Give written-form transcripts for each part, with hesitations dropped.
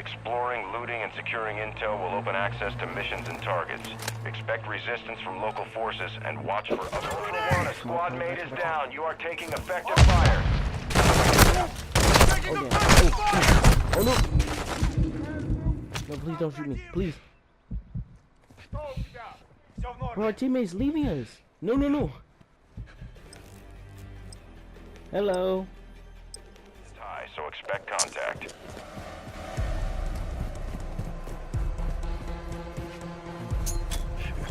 Exploring, looting, and securing intel will open access to missions and targets. Expect resistance from local forces and watch for other. Ultra One, a squad mate is down. You are taking effective fire. Oh no! No, please don't shoot me. Please. Bro, our teammate's leaving us. No, no, no. Hello. It's high, so expect contact.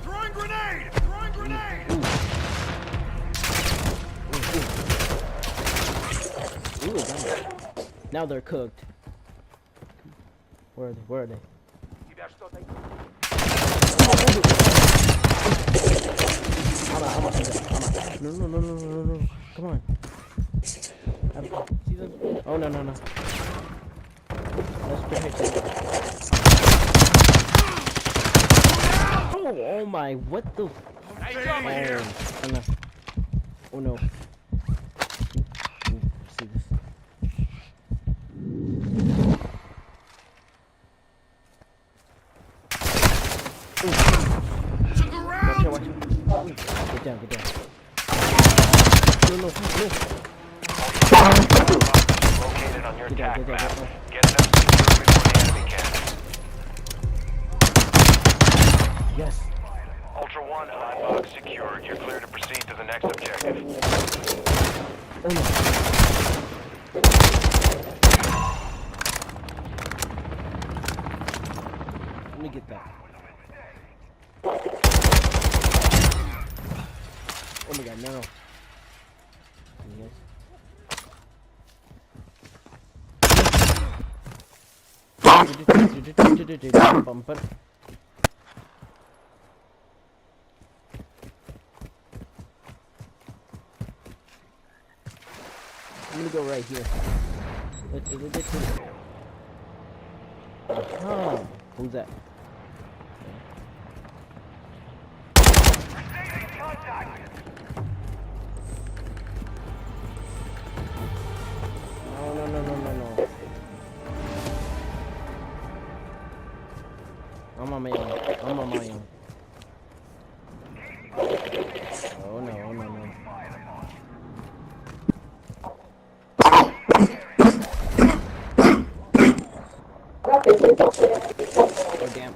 Throwing grenade! Throwing grenade! Ooh, damn. Now they're cooked. Where are they? Where are they? I'm out. No, no, no, no, no, no. Come on. See them? Oh, no, no, no. Let's protect them. Oh my, what the? Hey, come here! Oh no. Oh no. See this. Watch out. Get down. No. Located on your attack map. Get down. Get them secure before the enemy can. Yes. Ultra One, hot box secured. You're clear to proceed to the next objective. Oh no. Let me get that. Oh my god, no. Yes. I'm gonna go right here. Who's that? No. I'm on my own. Oh no. Oh damn.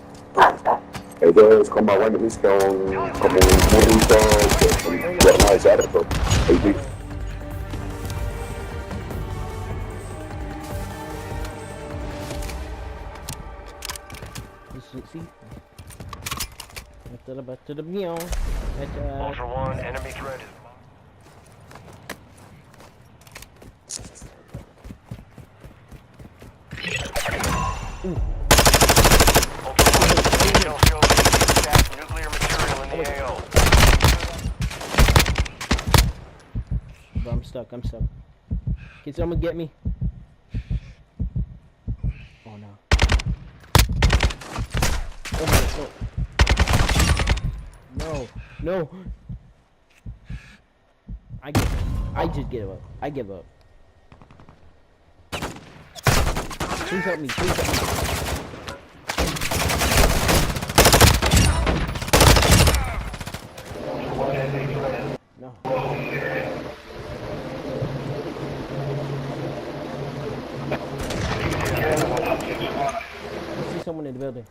Entonces, como bueno, viste como un burrito que no es cierto. See? Back to the meal. Ultra One, enemy threat is... nuclear material in the AO. Bro, I'm stuck. Can someone get me? Oh no. Oh my god. No. I just give up. I give up. Please help me. No. I see someone in the building.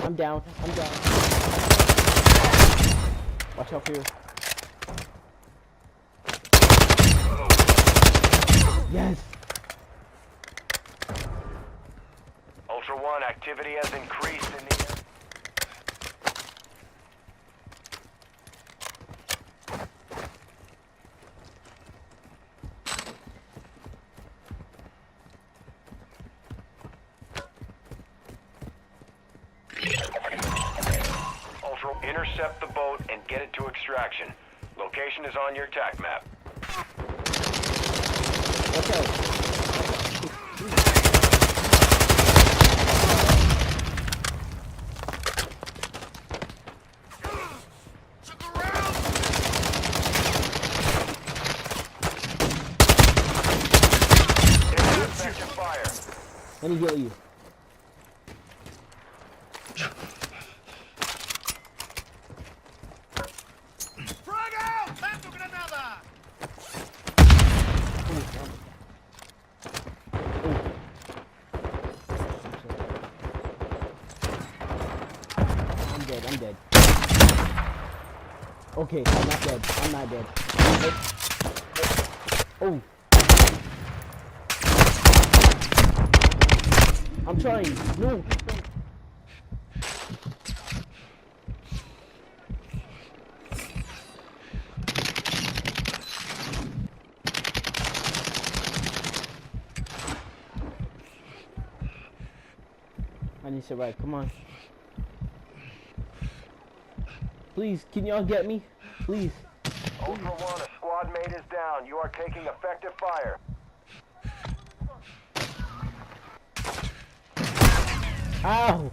I'm down. Watch out for you. Yes. Ultra One, activity has increased in the air. Intercept the boat and get it to extraction. Location is on your TAC map. Watch out. me heal you. Frag out! Mando granada! I'm dead, I'm dead. Okay, I'm not dead. I'm not dead. Oh. I'm trying. No. I need to survive. Come on. Please, can y'all get me? Please. Ultra One, a squad mate is down. You are taking effective fire. Ow!